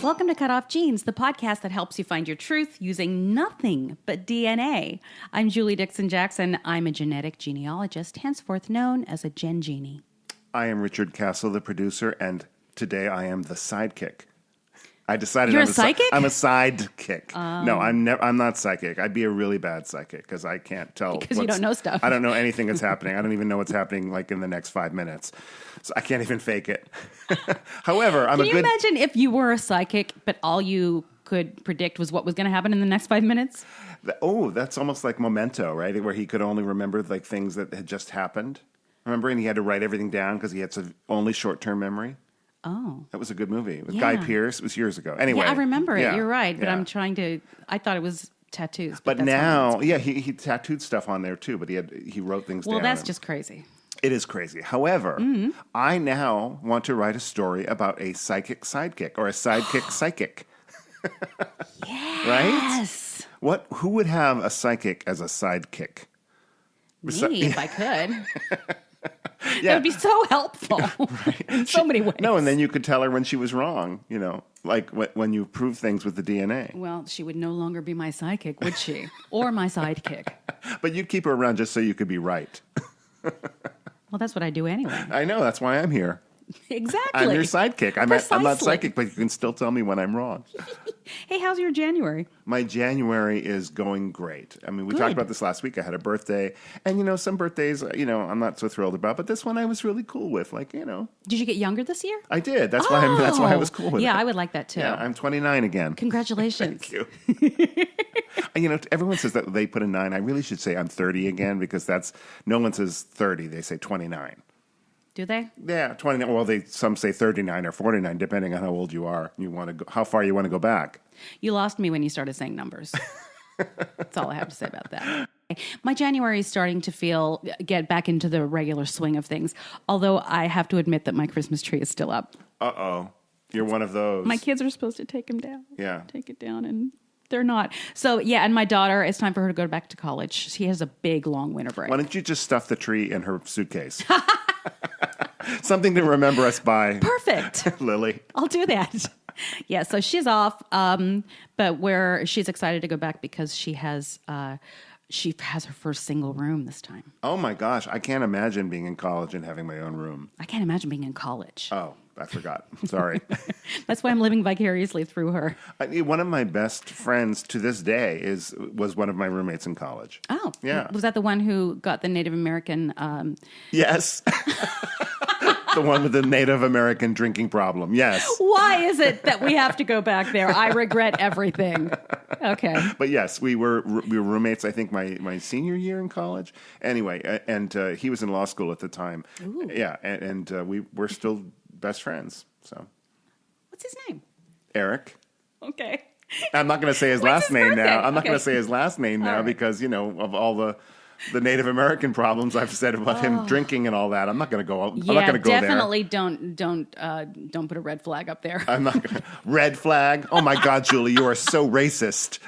Welcome to Cutoff Genes, the podcast that helps you find your truth using nothing but DNA. I'm Julie Dixon Jackson. I'm a genetic genealogist, henceforth known as a Gen Genie. I am Richard Castle, the producer, and today I am the sidekick. I decided You're a psychic? I'm a sidekick. No, I'm not psychic. I'd be a really bad psychic because I can't tell. Because you don't know stuff. I don't know anything that's happening. I don't even know what's happening like in the next 5 minutes. So I can't even fake it. However, Can you imagine if you were a psychic, but all you could predict was what was going to happen in the next 5 minutes? Oh, that's almost like Memento, right? Where he could only remember like things that had just happened. Remember, and he had to write everything down because he had only short-term memory. Oh. That was a good movie with Guy Pearce. It was years ago. Anyway. Yeah, I remember it. Yeah, You're right. But I thought it was tattoos. But now, he tattooed stuff on there too, but he wrote things down. Well, that's just crazy. It is crazy. However, I now want to write a story about a psychic sidekick or a sidekick psychic. Yes. Right? Who would have a psychic as a sidekick? Me, if I could. That would be so helpful in so many ways. No, and then you could tell her when she was wrong, like when you prove things with the DNA. Well, she would no longer be my psychic, would she? Or my sidekick. But you'd keep her around just so you could be right. Well, that's what I do anyway. I know. That's why I'm here. Exactly. I'm your sidekick. I'm not psychic, but you can still tell me when I'm wrong. Hey, how's your January? My January is going great. I mean, we talked about this last week. I had a birthday. And, some birthdays, I'm not so thrilled about. But this one I was really cool with. Like, Did you get younger this year? I did. That's why I was cool with it. Yeah, I would like that too. Yeah, I'm 29 again. Congratulations. Thank you. And, everyone says that they put a 9. I really should say I'm 30 again because no one says 30. They say 29. Do they? Yeah, 29. Well, some say 39 or 49, depending on how old you are. How far you want to go back. You lost me when you started saying numbers. That's all I have to say about that. My January is starting to get back into the regular swing of things. Although I have to admit that my Christmas tree is still up. Uh-oh. You're one of those. My kids are supposed to take him down. Yeah. Take it down, and they're not. So, yeah, and my daughter, it's time for her to go back to college. She has a big, long winter break. Why don't you just stuff the tree in her suitcase? Something to remember us by. Perfect. Lily. I'll do that. Yeah, so she's off, but where she's excited to go back because she has her first single room this time. Oh, my gosh. I can't imagine being in college and having my own room. I can't imagine being in college. Oh, I forgot. Sorry. That's why I'm living vicariously through her. One of my best friends to this day was one of my roommates in college. Oh. Yeah. Was that the one who got the Native American... Yes. The one with the Native American drinking problem. Yes. Why is it that we have to go back there? I regret everything. Okay. But yes, we were roommates, I think, my senior year in college. Anyway, and he was in law school at the time. Ooh. Yeah, and we're still best friends. So, what's his name? Eric. Okay. I'm not going to say his last name birthday? now. I'm not Okay. going to say his last name now because, of all the Native American problems I've said about him drinking and all that. I'm not going to go. I'm not going to go definitely there. don't put a red flag up there. I'm not going to. Red flag. Oh my God, Julie, you are so racist.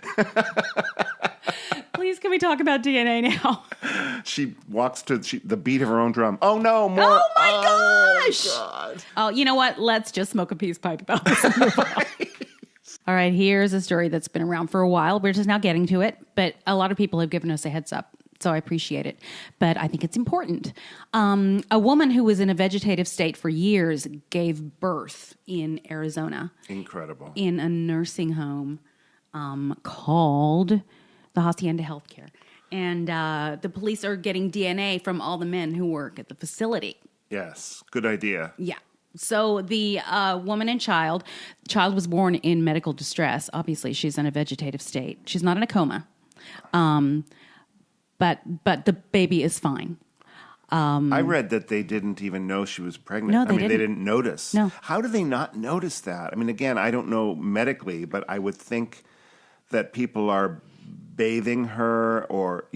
Please, can we talk about DNA now? She walks to the beat of her own drum. Oh no, more. Oh my gosh. God. Oh, you know what? Let's just smoke a peace pipe about this and move on. All right, here's a story that's been around for a while. We're just now getting to it, but a lot of people have given us a heads up, so I appreciate it. But I think it's important. A woman who was in a vegetative state for years gave birth in Arizona. Incredible. In a nursing home called the Hacienda Healthcare. And the police are getting DNA from all the men who work at the facility. Yes, good idea. Yeah. So the woman and child was born in medical distress. Obviously, she's in a vegetative state. She's not in a coma, but the baby is fine. I read that they didn't even know she was pregnant. No, they didn't notice. No. How do they not notice that? I mean, again, I don't know medically, but I would think that people are bathing her or,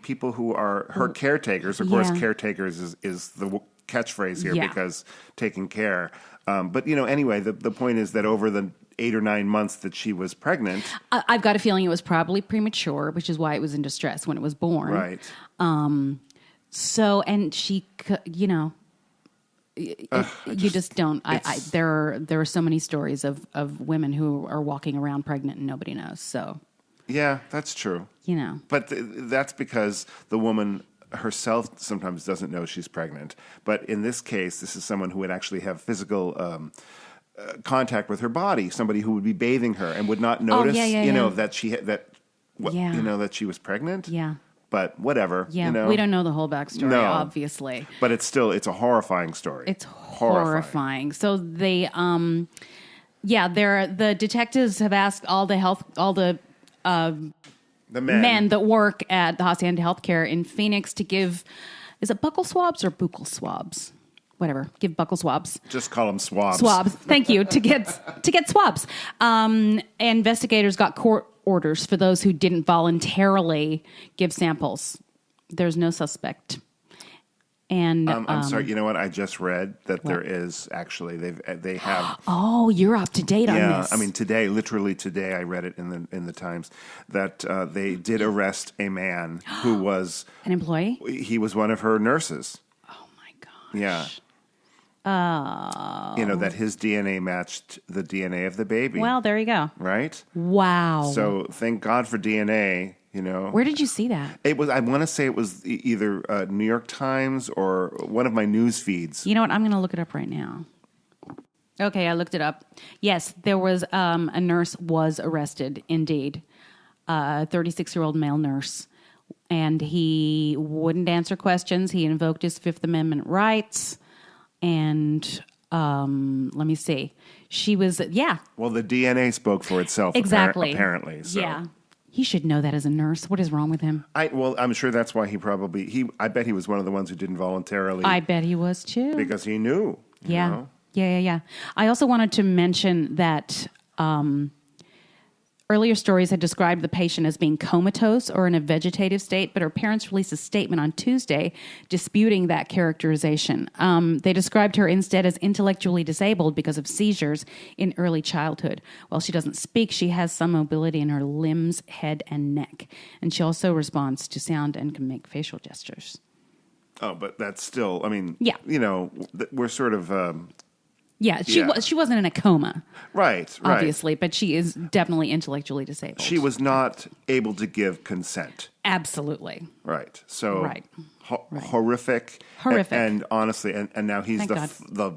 people who are her caretakers. Of course, caretakers is the catchphrase here because taking care. But, anyway, the point is that over the 8 or 9 months that she was pregnant. I've got a feeling it was probably premature, which is why it was in distress when it was born. Right. So, and she, You just don't. There are so many stories of women who are walking around pregnant and nobody knows. So yeah, that's true. But that's because the woman herself sometimes doesn't know she's pregnant. But in this case, this is someone who would actually have physical contact with her body. Somebody who would be bathing her and would not notice, that she had that she was pregnant. Yeah. But whatever. Yeah, we don't know the whole backstory, obviously. But it's a horrifying story. It's horrifying. So they, the detectives have asked all the men that work at the Hacienda Healthcare in Phoenix to give, is it buccal swabs or buccal swabs? Whatever, give buccal swabs. Just call them swabs. Swabs. Thank you. To get swabs. Investigators got court orders for those who didn't voluntarily give samples. There's no suspect. And I'm sorry. You know what? I just read that there is actually they have. Oh, you're up to date on this. I mean, literally today, I read it in the Times that they did arrest a man who was an employee. He was one of her nurses. Oh my gosh. Yeah. That his DNA matched the DNA of the baby. Well, there you go. Right? Wow. So thank God for DNA, Where did you see that? It was, I want to say it was either New York Times or one of my news feeds. You know what? I'm going to look it up right now. Okay, I looked it up. Yes, there was a nurse was arrested, indeed. A 36-year-old male nurse. And he wouldn't answer questions. He invoked his Fifth Amendment rights. And let me see. She was, Well, the DNA spoke for itself, exactly. Apparently. So. Yeah. He should know that as a nurse. What is wrong with him? I'm sure that's why I bet he was one of the ones who didn't voluntarily. I bet he was too. Because he knew. Yeah. Yeah. I also wanted to mention that earlier stories had described the patient as being comatose or in a vegetative state, but her parents released a statement on Tuesday disputing that characterization. They described her instead as intellectually disabled because of seizures in early childhood. While she doesn't speak, she has some mobility in her limbs, head, and neck. And she also responds to sound and can make facial gestures. Oh, but that's still, we're sort of... she wasn't in a coma. Right. Obviously, but she is definitely intellectually disabled. She was not able to give consent. Absolutely. Right. So right. Horrific. Horrific. And honestly, and now he's the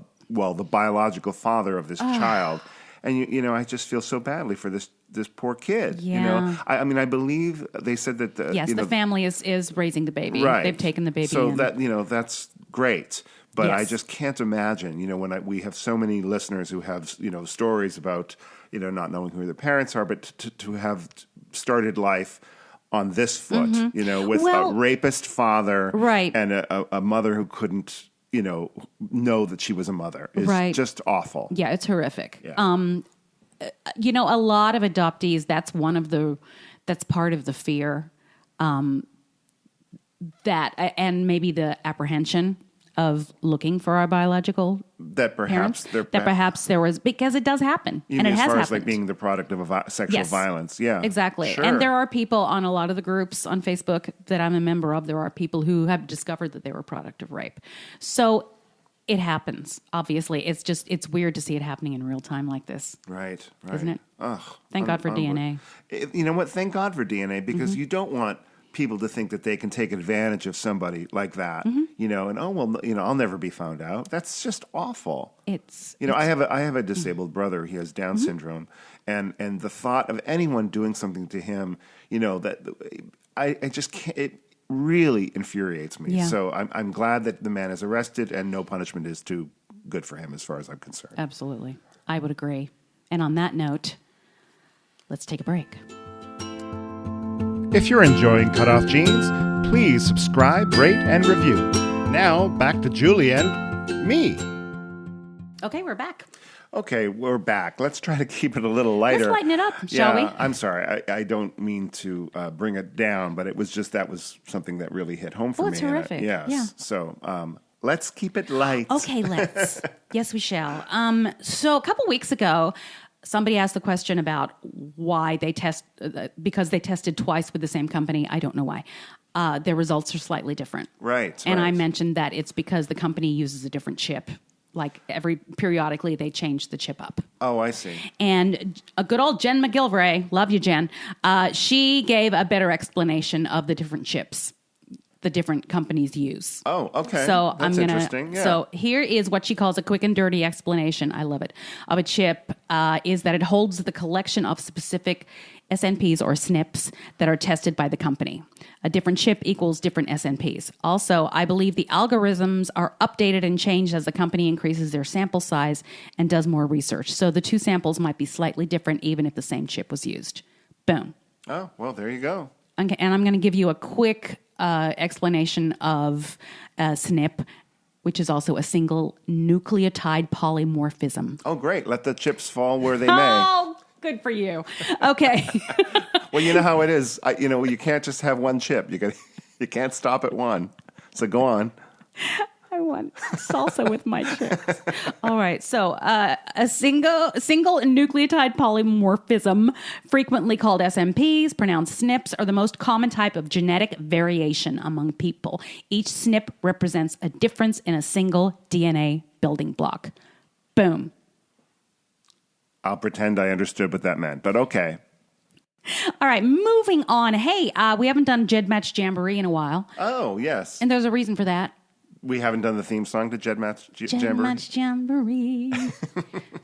biological father of this child. And I just feel so badly for this poor kid. Yeah. I mean, I believe they said that the family is raising the baby. Right. They've taken the baby so in. That that's great. But I just can't imagine, when we have so many listeners who have, stories about, not knowing who their parents are, but to have started life on this foot, with a rapist father and a mother who couldn't, know that she was a mother is just awful. Yeah, it's horrific. Yeah. A lot of adoptees, that's part of the fear and maybe the apprehension of looking for our biological parents. Perhaps there was, because it does happen. Even and it as has far happened. as like being the product of sexual violence. Yeah. Exactly. Sure. And there are people on a lot of the groups on Facebook that I'm a member of, there are people who have discovered that they were a product of rape. So it happens, obviously. It's weird to see it happening in real time like this. Right. Isn't it? Ugh. Thank God for DNA. You know what? Thank God for DNA, because you don't want people to think that they can take advantage of somebody like that, and I'll never be found out. That's just awful. I have a disabled brother. He has Down syndrome, and the thought of anyone doing something to him, that I just can't. It really infuriates me. Yeah. So I'm glad that the man is arrested, and no punishment is too good for him, as far as I'm concerned. Absolutely, I would agree. And on that note, let's take a break. If you're enjoying Cutoff Genes, please subscribe, rate, and review. Now, back to Julie and me. Okay, we're back. Okay, we're back. Let's try to keep it a little lighter. Let's lighten it up, shall we? I'm sorry. I don't mean to bring it down, but it was something that really hit home for me. It's horrific. Yes. Yeah. So let's keep it light. Okay, let's. Yes, we shall. So a couple weeks ago, somebody asked the question about why they because they tested twice with the same company. I don't know why. their results are slightly different. Right. And right. I mentioned that it's because the company uses a different chip. Like periodically, they change the chip up. Oh, I see. And a good old Jen McGilvray, love you, Jen, she gave a better explanation of the different chips the different companies use. Oh, okay. So That's interesting. Yeah. So here is what she calls a quick and dirty explanation. I love it. Of a chip is that it holds the collection of specific SNPs or SNPs that are tested by the company. A different chip equals different SNPs. Also, I believe the algorithms are updated and changed as the company increases their sample size and does more research. So the two samples might be slightly different even if the same chip was used. Boom. Oh, well, there you go. Okay, and I'm going to give you a quick explanation of SNP, which is also a single nucleotide polymorphism. Oh, great. Let the chips fall where they may. Oh, good for you. Okay. Well, you know how it is. You can't just have one chip. You can't stop at one. So go on. I want salsa with my chips. All right. So a single nucleotide polymorphism, frequently called SNPs, pronounced SNPs, are the most common type of genetic variation among people. Each SNP represents a difference in a single DNA building block. Boom. I'll pretend I understood what that meant, but okay. All right, moving on. Hey, we haven't done GEDmatch Jamboree in a while. Oh, yes. And there's a reason for that. We haven't done the theme song to GEDmatch Jamboree. GEDmatch Jamboree.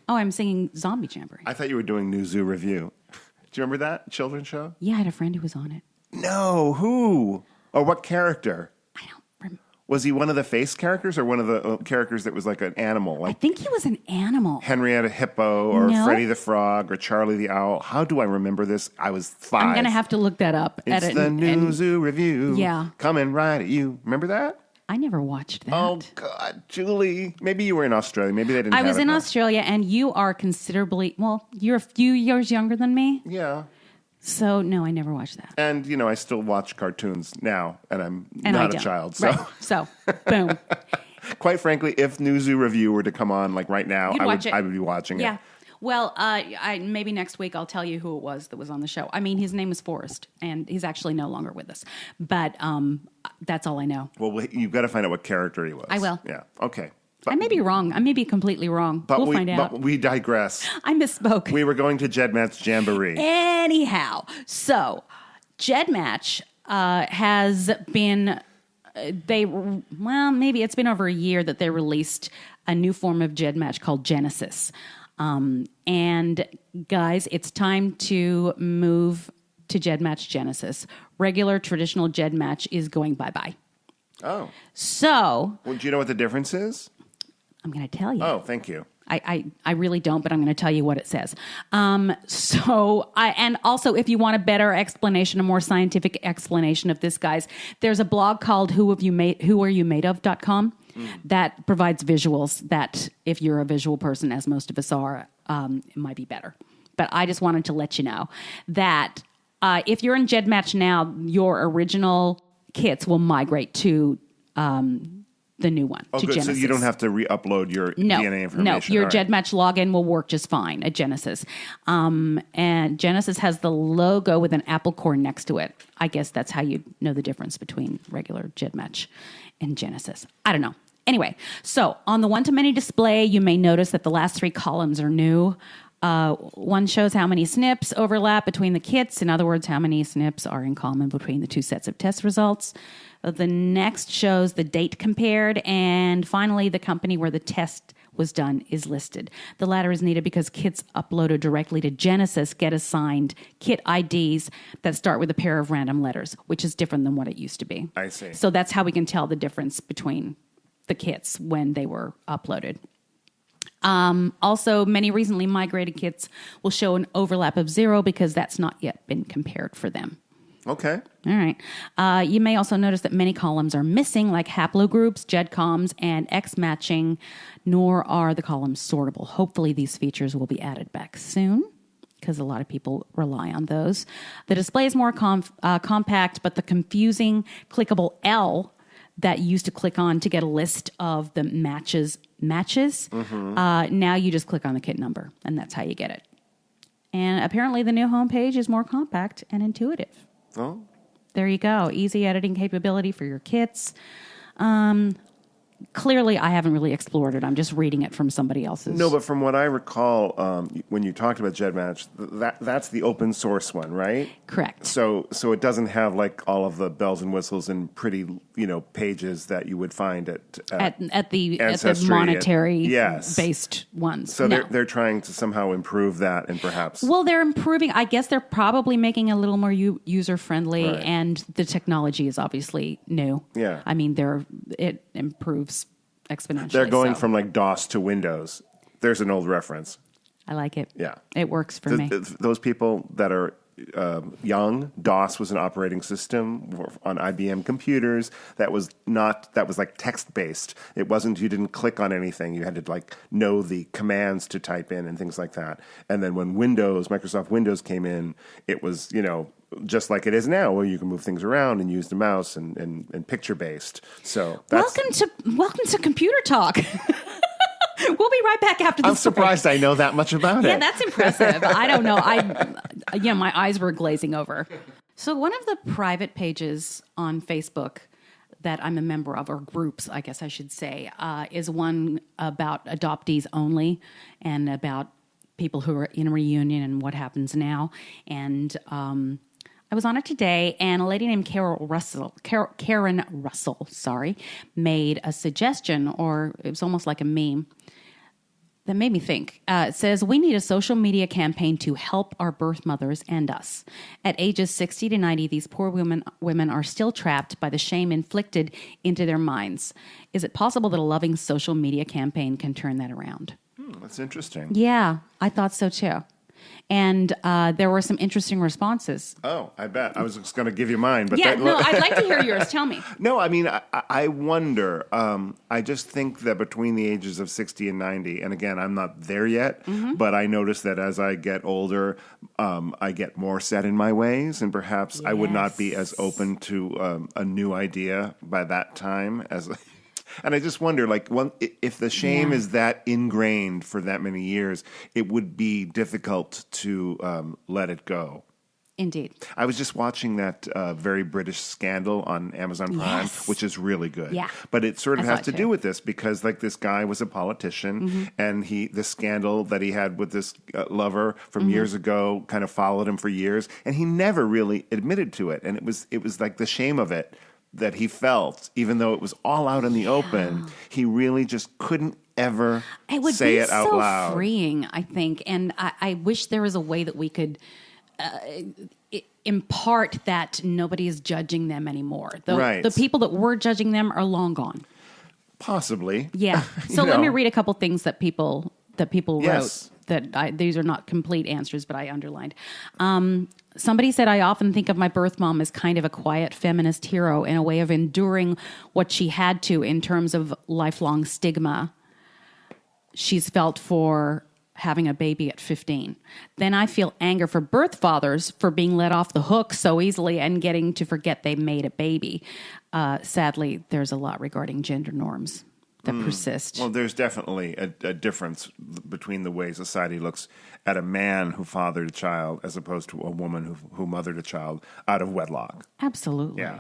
Oh, I'm singing Zombie Jamboree. I thought you were doing New Zoo Review. Do you remember that children's show? Yeah, I had a friend who was on it. No, who? Or what character? I don't remember. Was he one of the face characters or one of the characters that was like an animal? I Like think he was an animal. Henrietta Hippo or No. Freddie the Frog or Charlie the Owl. How do I remember this? I was 5. I'm going to have to look that up. It's the New Zoo Review. Yeah. Coming right at you. Remember that? I never watched that. Oh, God, Julie. Maybe you were in Australia. Maybe they didn't I have was it in then. Australia, and you are considerably, well, you're a few years younger than me. Yeah. So, no, I never watched that. And, I still watch cartoons now, and I'm And I not a don't. child. So, Right. So, boom. quite frankly, if New Zoo Review were to come on like right now, You'd watch it. I would be watching Yeah. it. Well, maybe next week I'll tell you who it was that was on the show. I mean, his name is Forrest, and he's actually no longer with us. But that's all I know. Well, you've got to find out what character he was. I will. Yeah. Okay. I may be wrong. I may be completely wrong. But we'll find out. But we digress. I misspoke. We were going to GEDmatch Jamboree. Anyhow, so GEDmatch has been, maybe it's been over a year that they released a new form of GEDmatch called Genesis. And guys, it's time to move to GEDmatch Genesis. Regular traditional GEDmatch is going bye-bye. Oh. So, Well, do you know what the difference is? I'm going to tell you. Oh, thank you. I really don't, but I'm going to tell you what it says. And also, if you want a better explanation, a more scientific explanation of this, guys, there's a blog called whoareyoumadeof.com that provides visuals that, if you're a visual person, as most of us are, it might be better. But I just wanted to let you know that if you're in GEDmatch now, your original kits will migrate to the new one, Oh, to good. Genesis. So you don't have to re-upload your DNA information. No, your All right. GEDmatch login will work just fine at Genesis. And Genesis has the logo with an apple core next to it. I guess that's how you know the difference between regular GEDmatch and Genesis. I don't know. Anyway, so on the one-to-many display, you may notice that the last 3 columns are new. One shows how many SNPs overlap between the kits. In other words, how many SNPs are in common between the 2 sets of test results. The next shows the date compared. And finally, the company where the test was done is listed. The latter is needed because kits uploaded directly to Genesis get assigned kit IDs that start with a pair of random letters, which is different than what it used to be. I see. So that's how we can tell the difference between the kits when they were uploaded. Also, many recently migrated kits will show an overlap of 0 because that's not yet been compared for them. Okay. All right. You may also notice that many columns are missing, like haplogroups, GEDcoms, and X matching, nor are the columns sortable. Hopefully these features will be added back soon, because a lot of people rely on those. The display is more compact, but the confusing clickable L that you used to click on to get a list of the matches, now you just click on the kit number, and that's how you get it. And apparently the new homepage is more compact and intuitive. Oh, there you go. Easy editing capability for your kits. Clearly, I haven't really explored it. I'm just reading it from somebody else's. No, but from what I recall, when you talked about GEDmatch, that's the open source one, right? Correct. So it doesn't have like all of the bells and whistles and pretty, pages that you would find at the Ancestry, monetary yes. based ones. So No. they're trying to somehow improve that, and perhaps. Well, they're improving. I guess they're probably making it a little more user friendly, Right. and the technology is obviously new. Yeah. I mean, it improves exponentially. They're going so from like DOS to Windows. There's an old reference. I like it. Yeah. It works for me. Those people that are young, DOS was an operating system on IBM computers that was like text based. It wasn't, you didn't click on anything. You had to like know the commands to type in and things like that. And then when Microsoft Windows came in, it was, just like it is now, where you can move things around and use the mouse and picture based. So that's, welcome to Computer Talk. We'll be right back after this. I'm surprised I know that much about it. Yeah, that's impressive. I don't know. My eyes were glazing over. So one of the private pages on Facebook that I'm a member of, or groups, I guess I should say, is one about adoptees only and about people who are in a reunion and what happens now. And I was on it today, and a lady named Karen Russell, made a suggestion, or it was almost like a meme, that made me think. It says, we need a social media campaign to help our birth mothers and us. At ages 60 to 90, these poor women are still trapped by the shame inflicted into their minds. Is it possible that a loving social media campaign can turn that around? That's interesting. Yeah, I thought so too. And there were some interesting responses. Oh, I bet. I was just going to give you mine. But I'd like to hear yours. Tell me. No, I mean, I wonder. I just think that between the ages of 60 and 90, and again, I'm not there yet, but I notice that as I get older, I get more set in my ways, and perhaps I would not be as open to a new idea by that time as... And I just wonder, if the shame is that ingrained for that many years, it would be difficult to let it go. Indeed. I was just watching that very British Scandal on Amazon Prime, which is really good. Yeah. But it sort of has to do with this because, this guy was a politician, and the scandal that he had with this lover from years ago kind of followed him for years, and he never really admitted to it. And it was like the shame of it that he felt, even though it was all out in the open, he really just couldn't ever say it out loud. It would be so freeing, I think. And I wish there was a way that we could impart that nobody is judging them anymore. The people that were judging them are long gone. Possibly. Yeah. So let me read a couple things that people Yes. wrote. These are not complete answers, but I underlined. Somebody said, I often think of my birth mom as kind of a quiet feminist hero in a way of enduring what she had to in terms of lifelong stigma she's felt for having a baby at 15. Then I feel anger for birth fathers for being let off the hook so easily and getting to forget they made a baby. Sadly, there's a lot regarding gender norms that persist. Well, there's definitely a difference between the way society looks at a man who fathered a child as opposed to a woman who mothered a child out of wedlock. Absolutely. Yeah.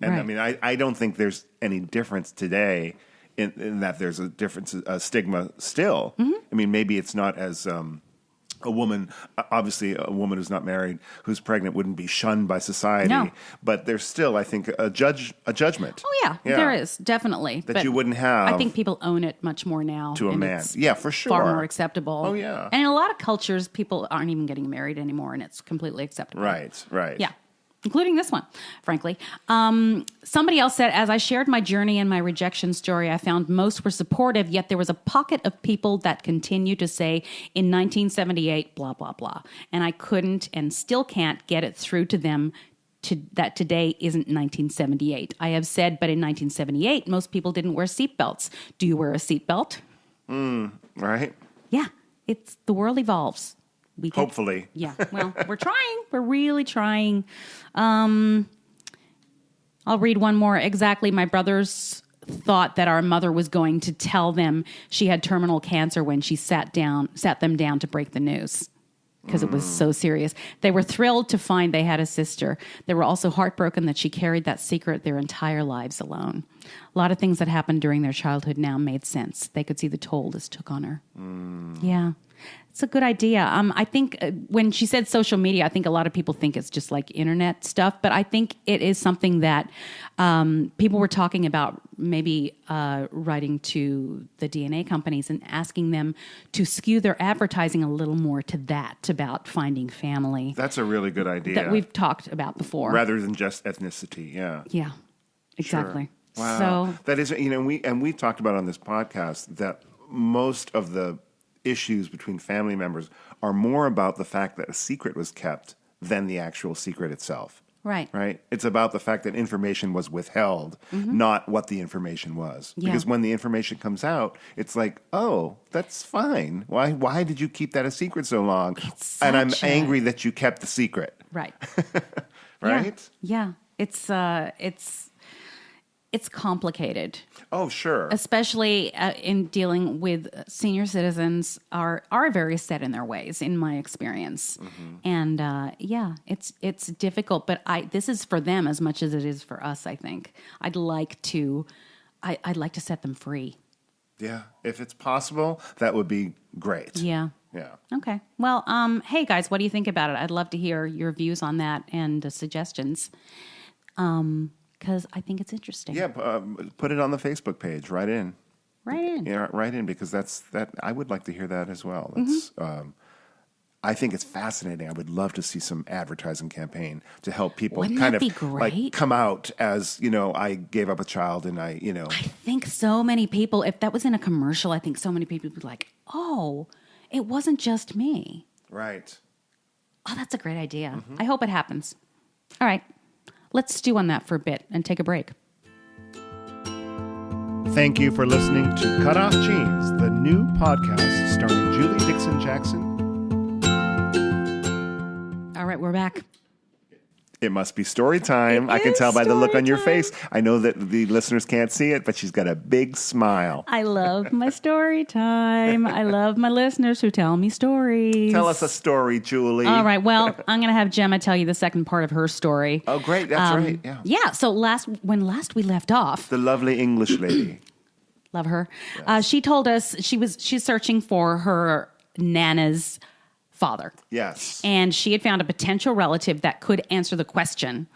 And right. I mean, I don't think there's any difference today in that there's a difference, a stigma still. I mean, maybe it's not as... a woman, obviously a woman who's not married, who's pregnant wouldn't be shunned by society. No. But there's still, I think, a judgment. Oh, yeah, there is, definitely. That you wouldn't have. I think people own it much more now. To a man. Yeah, for sure. Far more acceptable. Oh, yeah. And in a lot of cultures, people aren't even getting married anymore, and it's completely acceptable. Right. Yeah. Including this one, frankly. Somebody else said, as I shared my journey and my rejection story, I found most were supportive, yet there was a pocket of people that continued to say, in 1978, blah, blah, blah. And I couldn't and still can't get it through to them that today isn't 1978. I have said, but in 1978, most people didn't wear seatbelts. Do you wear a seatbelt? Right? Yeah. The world evolves. Hopefully. Yeah. Well, we're trying. We're really trying. I'll read one more. Exactly. My brothers thought that our mother was going to tell them she had terminal cancer when she sat them down to break the news. because it was so serious. They were thrilled to find they had a sister. They were also heartbroken that she carried that secret their entire lives alone. A lot of things that happened during their childhood now made sense. They could see the toll this took on her. Yeah. It's a good idea. I think when she said social media, I think a lot of people think it's just like internet stuff, but I think it is something that people were talking about maybe writing to the DNA companies and asking them to skew their advertising a little more to that, about finding family. That's a really good idea. That we've talked about before. Rather than just ethnicity, yeah. Yeah, exactly. Sure. Wow. So that is, we talked about on this podcast that most of the issues between family members are more about the fact that a secret was kept than the actual secret itself. Right. Right? It's about the fact that information was withheld, not what the information was. Yeah. Because when the information comes out, it's like, oh, that's fine. Why did you keep that a secret so long? And I'm angry that you kept the secret. Right. Right? Yeah. It's complicated. Oh, sure. Especially in dealing with senior citizens are very set in their ways, in my experience. And it's difficult, but this is for them as much as it is for us, I think. I'd like to set them free. Yeah. If it's possible, that would be great. Yeah. Yeah. Okay. Well, hey guys, what do you think about it? I'd love to hear your views on that and suggestions. Because I think it's interesting. Yeah, put it on the Facebook page. Write in. Yeah, write in, because that. I would like to hear that as well. That's, I think it's fascinating. I would love to see some advertising campaign to help people like come out as, I gave up a child and I think so many people, if that was in a commercial, I think so many people would be like, oh, it wasn't just me. Right. Oh, that's a great idea. I hope it happens. All right. Let's stew on that for a bit and take a break. Thank you for listening to Cutoff Genes, the new podcast starring Julie Dixon Jackson. All right, we're back. It must be story time. I can tell by the look on your face. I know that the listeners can't see it, but she's got a big smile. I love my story time. I love my listeners who tell me stories. Tell us a story, Julie. All right. Well, I'm going to have Gemma tell you the second part of her story. Oh, great. That's right. Yeah. Yeah. So when we left off, the lovely English lady. Love her. Yes. She told us she's searching for her Nana's father. Yes. And she had found a potential relative that could answer the question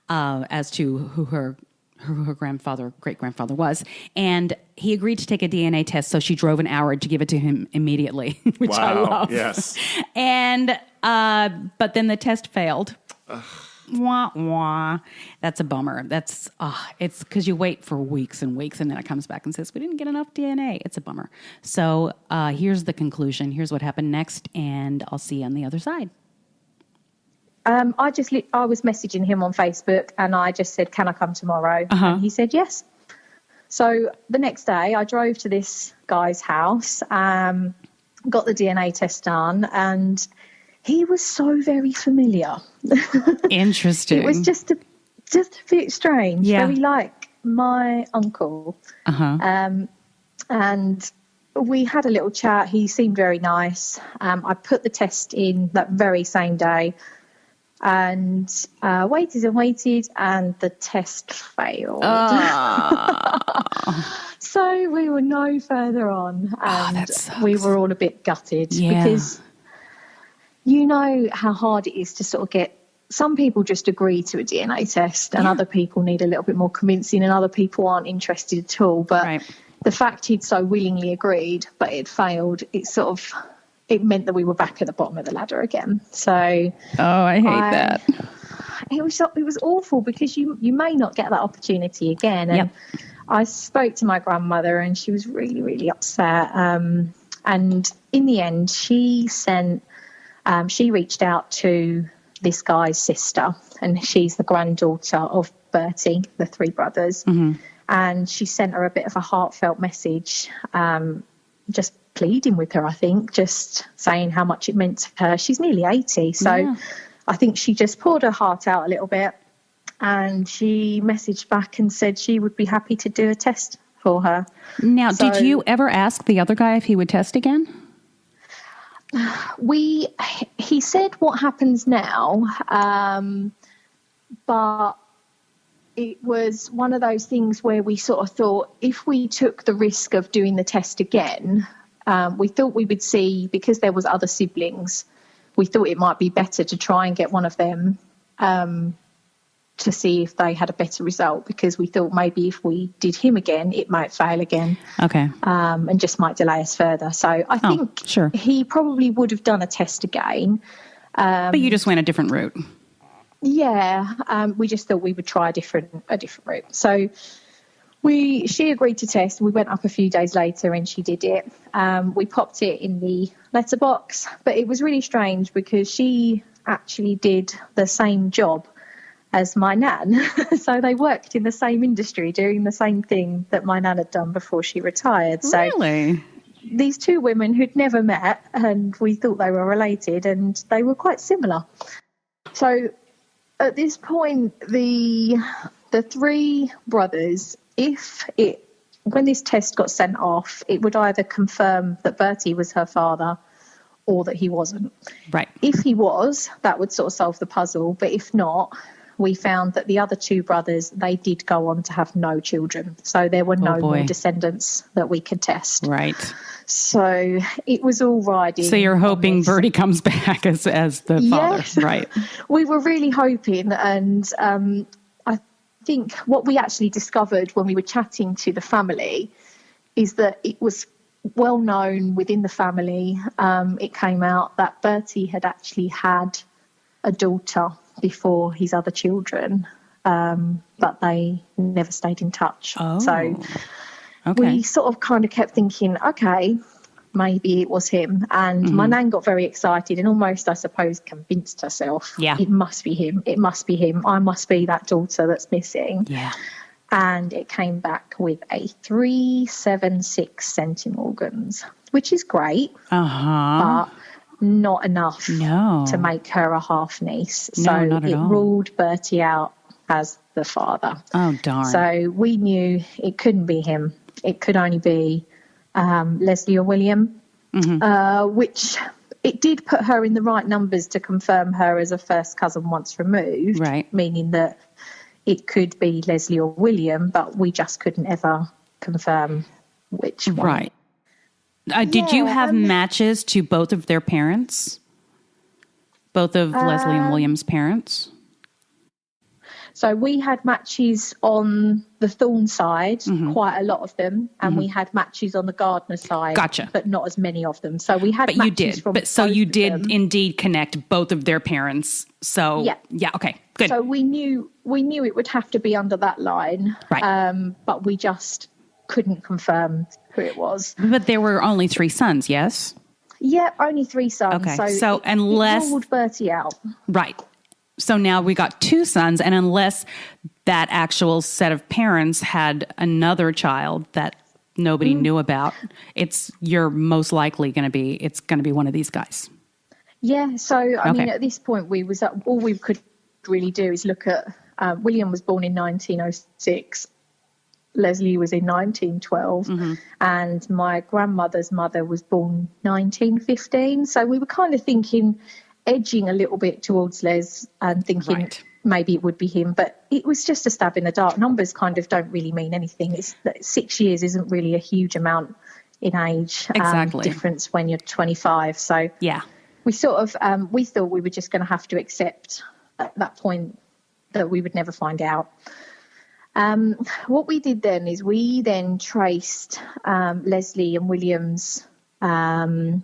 as to who her great-grandfather was. And he agreed to take a DNA test, so she drove an hour to give it to him immediately, which I love. Yes. And but then the test failed. Ugh. Wah, wah. That's a bummer. It's because you wait for weeks and weeks, and then it comes back and says, we didn't get enough DNA. It's a bummer. So here's the conclusion. Here's what happened next, and I'll see you on the other side. I was messaging him on Facebook, and I just said, can I come tomorrow? And he said, yes. So the next day, I drove to this guy's house, got the DNA test done, and he was so very familiar. Interesting. It was just a bit strange. Yeah. Very like my uncle. And we had a little chat. He seemed very nice. I put the test in that very same day and waited, and the test failed. So we were no further on, and we were all a bit gutted because you know how hard it is to sort of get. Some people just agree to a DNA test, and other people need a little bit more convincing, and other people aren't interested at all. But the fact he'd so willingly agreed, but it failed, it meant that we were back at the bottom of the ladder again. So, I hate that. It was awful because you may not get that opportunity again. And I spoke to my grandmother, and she was really, really upset. And in the end, she reached out to this guy's sister, and she's the granddaughter of Bertie, the three brothers. And she sent her a bit of a heartfelt message, just pleading with her, I think, just saying how much it meant to her. She's nearly 80, so I think she just poured her heart out a little bit, and she messaged back and said she would be happy to do a test for her. Now, did you ever ask the other guy if he would test again? he said what happens now, but it was one of those things where we sort of thought if we took the risk of doing the test again, we thought we would see, because there was other siblings, we thought it might be better to try and get one of them to see if they had a better result, because we thought maybe if we did him again, it might fail again. Okay. And just might delay us further. So I think he probably would have done a test again. But you just went a different route. Yeah. We just thought we would try a different route. So she agreed to test. We went up a few days later and she did it. We popped it in the letterbox, but it was really strange because she actually did the same job as my nan. So they worked in the same industry doing the same thing that my nan had done before she retired. So really? These two women who'd never met, and we thought they were related, and they were quite similar. So at this point, the three brothers, when this test got sent off, it would either confirm that Bertie was her father or that he wasn't. Right. If he was, that would sort of solve the puzzle. But if not, we found that the other two brothers, they did go on to have no children. So there were no more descendants that we could test. Right. So it was all riding. So you're hoping Bertie comes back as the father. Yes. Right. We were really hoping. And I think what we actually discovered when we were chatting to the family is that it was well known within the family. It came out that Bertie had actually had a daughter before his other children, but they never stayed in touch. Oh, so we sort of kind of kept thinking, okay, maybe it was him. And my nan got very excited and almost, I suppose, convinced herself, it must be him. It must be him. I must be that daughter that's missing. Yeah. And it came back with a 376 centimorgans, which is great, but not enough to make her a half niece. So it ruled Bertie out as the father. Oh, darn. So we knew it couldn't be him. It could only be Leslie or William, which it did put her in the right numbers to confirm her as a first cousin once removed, right? Meaning that it could be Leslie or William, but we just couldn't ever confirm which one. Right. Did you have matches to both of their parents? Both of Leslie and William's parents? So we had matches on the Thorne side, quite a lot of them, and we had matches on the Gardner side, but not as many of them. So we had but matches you did. from but so both you of did them. Indeed connect both of their parents. So yeah, okay, good. So we knew it would have to be under that line, right? But we just couldn't confirm who it was. But there were only 3 sons, yes? Yeah, only 3 sons. Okay, so unless it ruled Bertie out, right? So now we got 2 sons, and unless that actual set of parents had another child that nobody knew about, you're most likely going to be one of these guys. Yeah. So I mean, at this point, all we could really do is look at William was born in 1906. Leslie was in 1912, and my grandmother's mother was born 1915. So we were kind of edging a little bit towards Les and thinking maybe it would be him, but it was just a stab in the dark. Numbers kind of don't really mean anything. 6 years isn't really a huge amount in age difference when you're 25. So we sort of we thought we were just going to have to accept at that point that we would never find out. What we did then is we then traced Leslie and William's death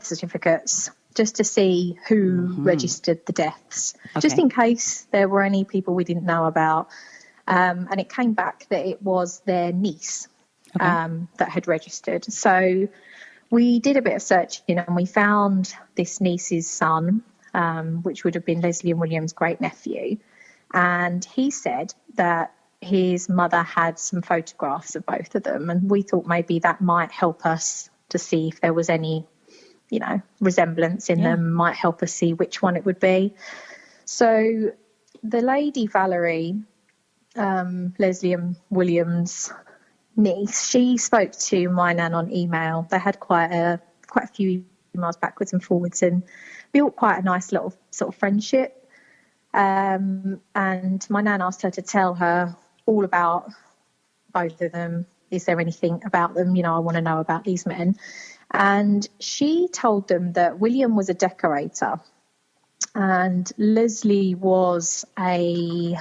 certificates just to see who registered the deaths, just in case there were any people we didn't know about. And it came back that it was their niece that had registered. So we did a bit of searching and we found this niece's son, which would have been Leslie and William's great nephew. And he said that his mother had some photographs of both of them. And we thought maybe that might help us to see if there was any, resemblance in them, might help us see which one it would be. So the lady Valerie, Leslie and William's niece, she spoke to my nan on email. They had quite a few emails backwards and forwards and built quite a nice little sort of friendship. And my nan asked her to tell her all about both of them. Is there anything about them? I want to know about these men. And she told them that William was a decorator and Leslie was a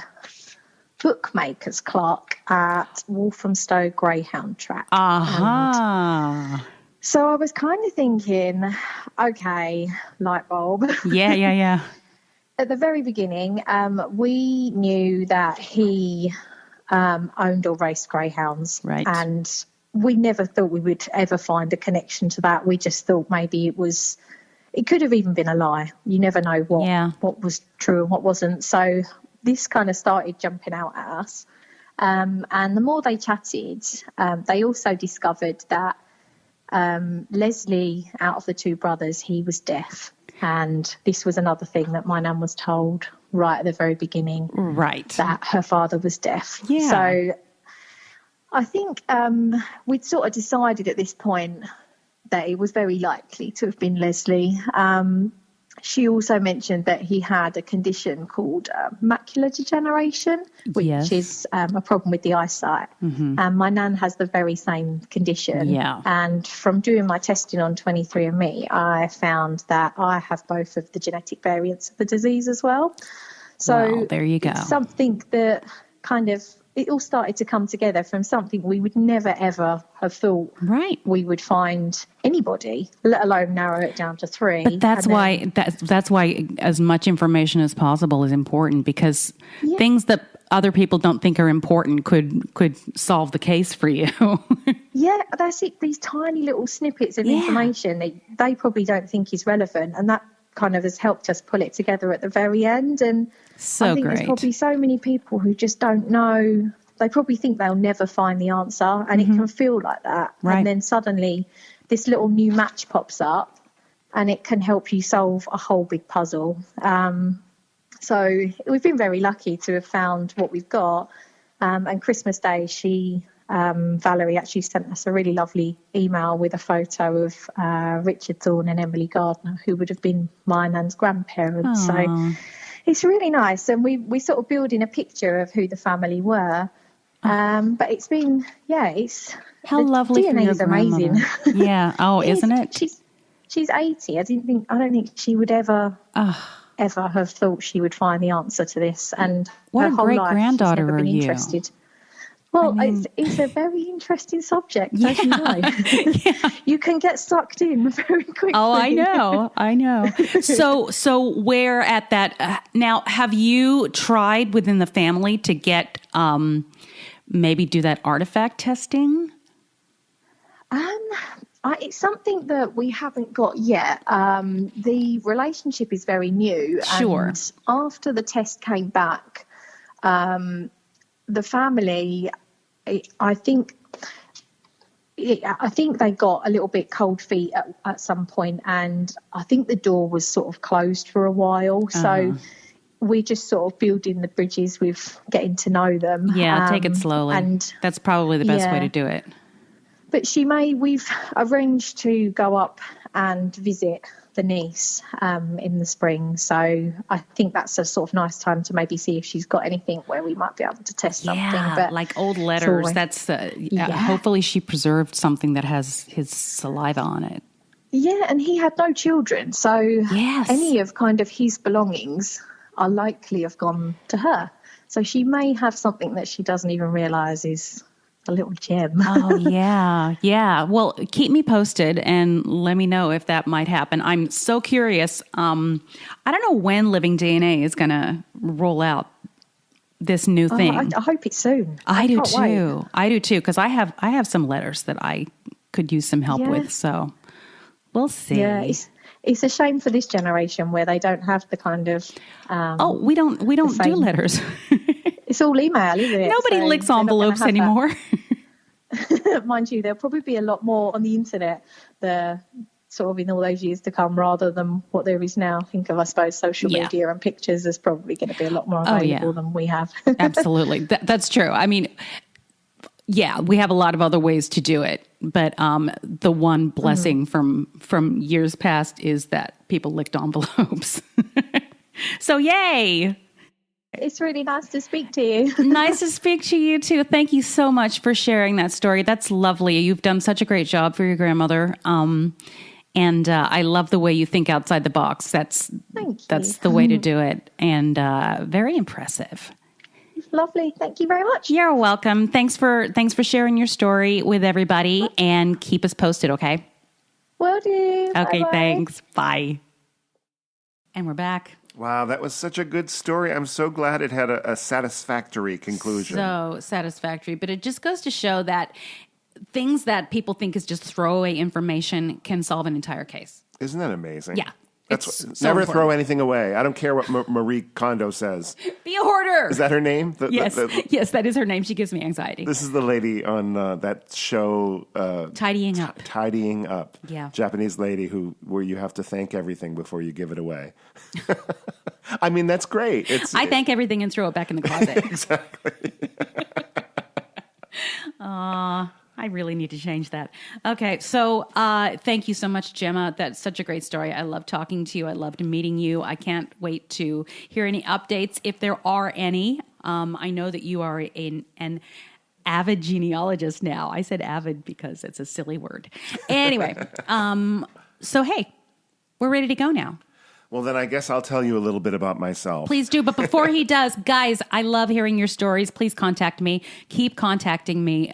bookmaker's clerk at Walthamstow Greyhound Track. So I was kind of thinking, okay, light bulb. Yeah. At the very beginning, we knew that he owned or raced greyhounds. Right. And we never thought we would ever find a connection to that. We just thought maybe it could have even been a lie. You never know what was true and what wasn't. So this kind of started jumping out at us. And the more they chatted, they also discovered that Leslie, out of the two brothers, he was deaf. And this was another thing that my nan was told right at the very beginning. Right. That her father was deaf. Yeah. So I think we'd sort of decided at this point that it was very likely to have been Leslie. She also mentioned that he had a condition called macular degeneration, which is a problem with the eyesight. Mm-hmm. And my nan has the very same condition. Yeah. And from doing my testing on 23andMe, I found that I have both of the genetic variants of the disease as well. So there you go. It's something that kind of, it all started to come together from something we would never, ever have thought we would find anybody, let alone narrow it down to 3. But that's why as much information as possible is important, because things that other people don't think are important could solve the case for you. Yeah, that's it. These tiny little snippets of information they probably don't think is relevant, and that kind of has helped us pull it together at the very end. And I think there's probably so many people who just don't know. They probably think they'll never find the answer, and it can feel like that. Right. And then suddenly this little new match pops up and it can help you solve a whole big puzzle. So we've been very lucky to have found what we've got. And Christmas Day, Valerie actually sent us a really lovely email with a photo of Richard Thorne and Emily Gardner, who would have been my nan's grandparents. Aww. So it's really nice. And we sort of build in a picture of who the family were. But it's been, how lovely for DNA your is amazing. Yeah. Oh, isn't it? She's 80. I don't think she would ever have thought she would find the answer to this. And what her a whole great life, granddaughter she's never been are you? Interested. Well, it's a very interesting subject, as you know. You can get sucked in very quickly. Oh, I know. So where at that now? Have you tried within the family to get maybe do that artifact testing? It's something that we haven't got yet. The relationship is very new. Sure. And after the test came back, the family, I think they got a little bit cold feet at some point, and I think the door was sort of closed for a while. So we just sort of building the bridges with getting to know them. Yeah, take it slowly. And that's probably the best way to do it. But we've arranged to go up and visit the niece in the spring. So I think that's a sort of nice time to maybe see if she's got anything where we might be able to test something. But like old letters. That's hopefully she preserved something that has his saliva on it. Yeah, and he had no children. So any of kind of his belongings are likely have gone to her. So she may have something that she doesn't even realise is a little gem. Oh, yeah. Well, keep me posted and let me know if that might happen. I'm so curious. I don't know when Living DNA is going to roll out this new thing. I hope it's soon. I do too. I do too, because I have some letters that I could use some help with. So we'll see. Yeah, it's a shame for this generation where they don't have the kind of. We don't do letters. It's all email, isn't it? Nobody licks envelopes anymore. Mind you, there'll probably be a lot more on the internet sort of in all those years to come rather than what there is now. Think of, I suppose, social media and pictures is probably going to be a lot more available than we have. Absolutely. That's true. I mean, we have a lot of other ways to do it But the one blessing from years past is that people licked envelopes. So yay! It's really nice to speak to you. Nice to speak to you too. Thank you so much for sharing that story. That's lovely. You've done such a great job for your grandmother. And I love the way you think outside the box. That's the way to do it. And very impressive. Lovely. Thank you very much. You're welcome. Thanks for sharing your story with everybody, and keep us posted, okay? Will do. Okay, Bye-bye. thanks. Bye. And we're back. Wow, that was such a good story. I'm so glad it had a satisfactory conclusion. So satisfactory. But it just goes to show that things that people think is just throwaway information can solve an entire case. Isn't that amazing? Yeah. That's It's so never important. throw anything away. I don't care what Marie Kondo says. Be a hoarder. Is that her name? Yes. Yes, that is her name. She gives me anxiety. This is the lady on that show, Tidying up. Tidying Up. Yeah. Japanese lady where you have to thank everything before you give it away. I mean, that's great. I thank everything and throw it back in the closet. Exactly. I really need to change that. Okay, so thank you so much, Gemma. That's such a great story. I love talking to you. I loved meeting you. I can't wait to hear any updates, if there are any. I know that you are an avid genealogist now. I said avid because it's a silly word. Anyway, so hey, we're ready to go now. Well, then I guess I'll tell you a little bit about myself. Please do. But before he does, guys, I love hearing your stories. Please contact me. Keep contacting me.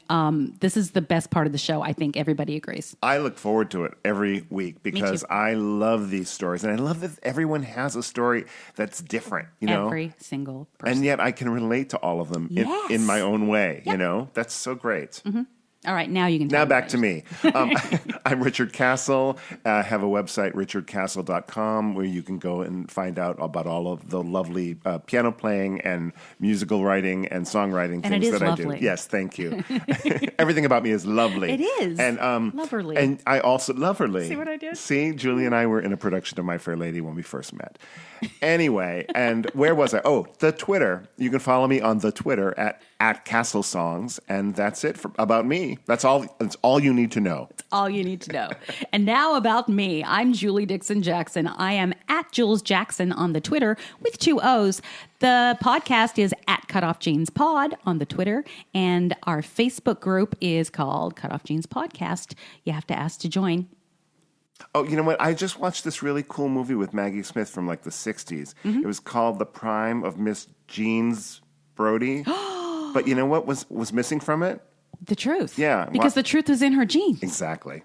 This is the best part of the show. I think everybody agrees. I look forward to it every week because I love these stories. And I love that everyone has a story that's different, you know? Every single person. And yet I can relate to all of them Yes. in my own way, you know? That's so great. Mm-hmm. All right, now you can tell Now me back about to me. I'm Richard Castle. I have a website, richardcastle.com, where you can go and find out about all of the lovely piano playing and musical writing and songwriting And things it is that lovely. I do. Yes, thank you. Everything about me is lovely. It is. And Loverly. And I also loverly. See what I did? See, Julie and I were in a production of My Fair Lady when we first met. Anyway, and where was I? Oh, the Twitter. You can follow me on the Twitter at Castle Songs, and that's it about me. That's all you need to know. all you need to know. And now about me. I'm Julie Dixon Jackson. I am at Jules Jackson on the Twitter with 2 O's. The podcast is at Cutoff Jeans Pod on the Twitter, and our Facebook group is called Cutoff Jeans Podcast. You have to ask to join. Oh, you know what? I just watched this really cool movie with Maggie Smith from like the 60s. Mm-hmm. It was called The Prime of Miss Jeans Brody. But you know what was missing from it? The truth. Yeah. Because the truth is in her jeans. Exactly.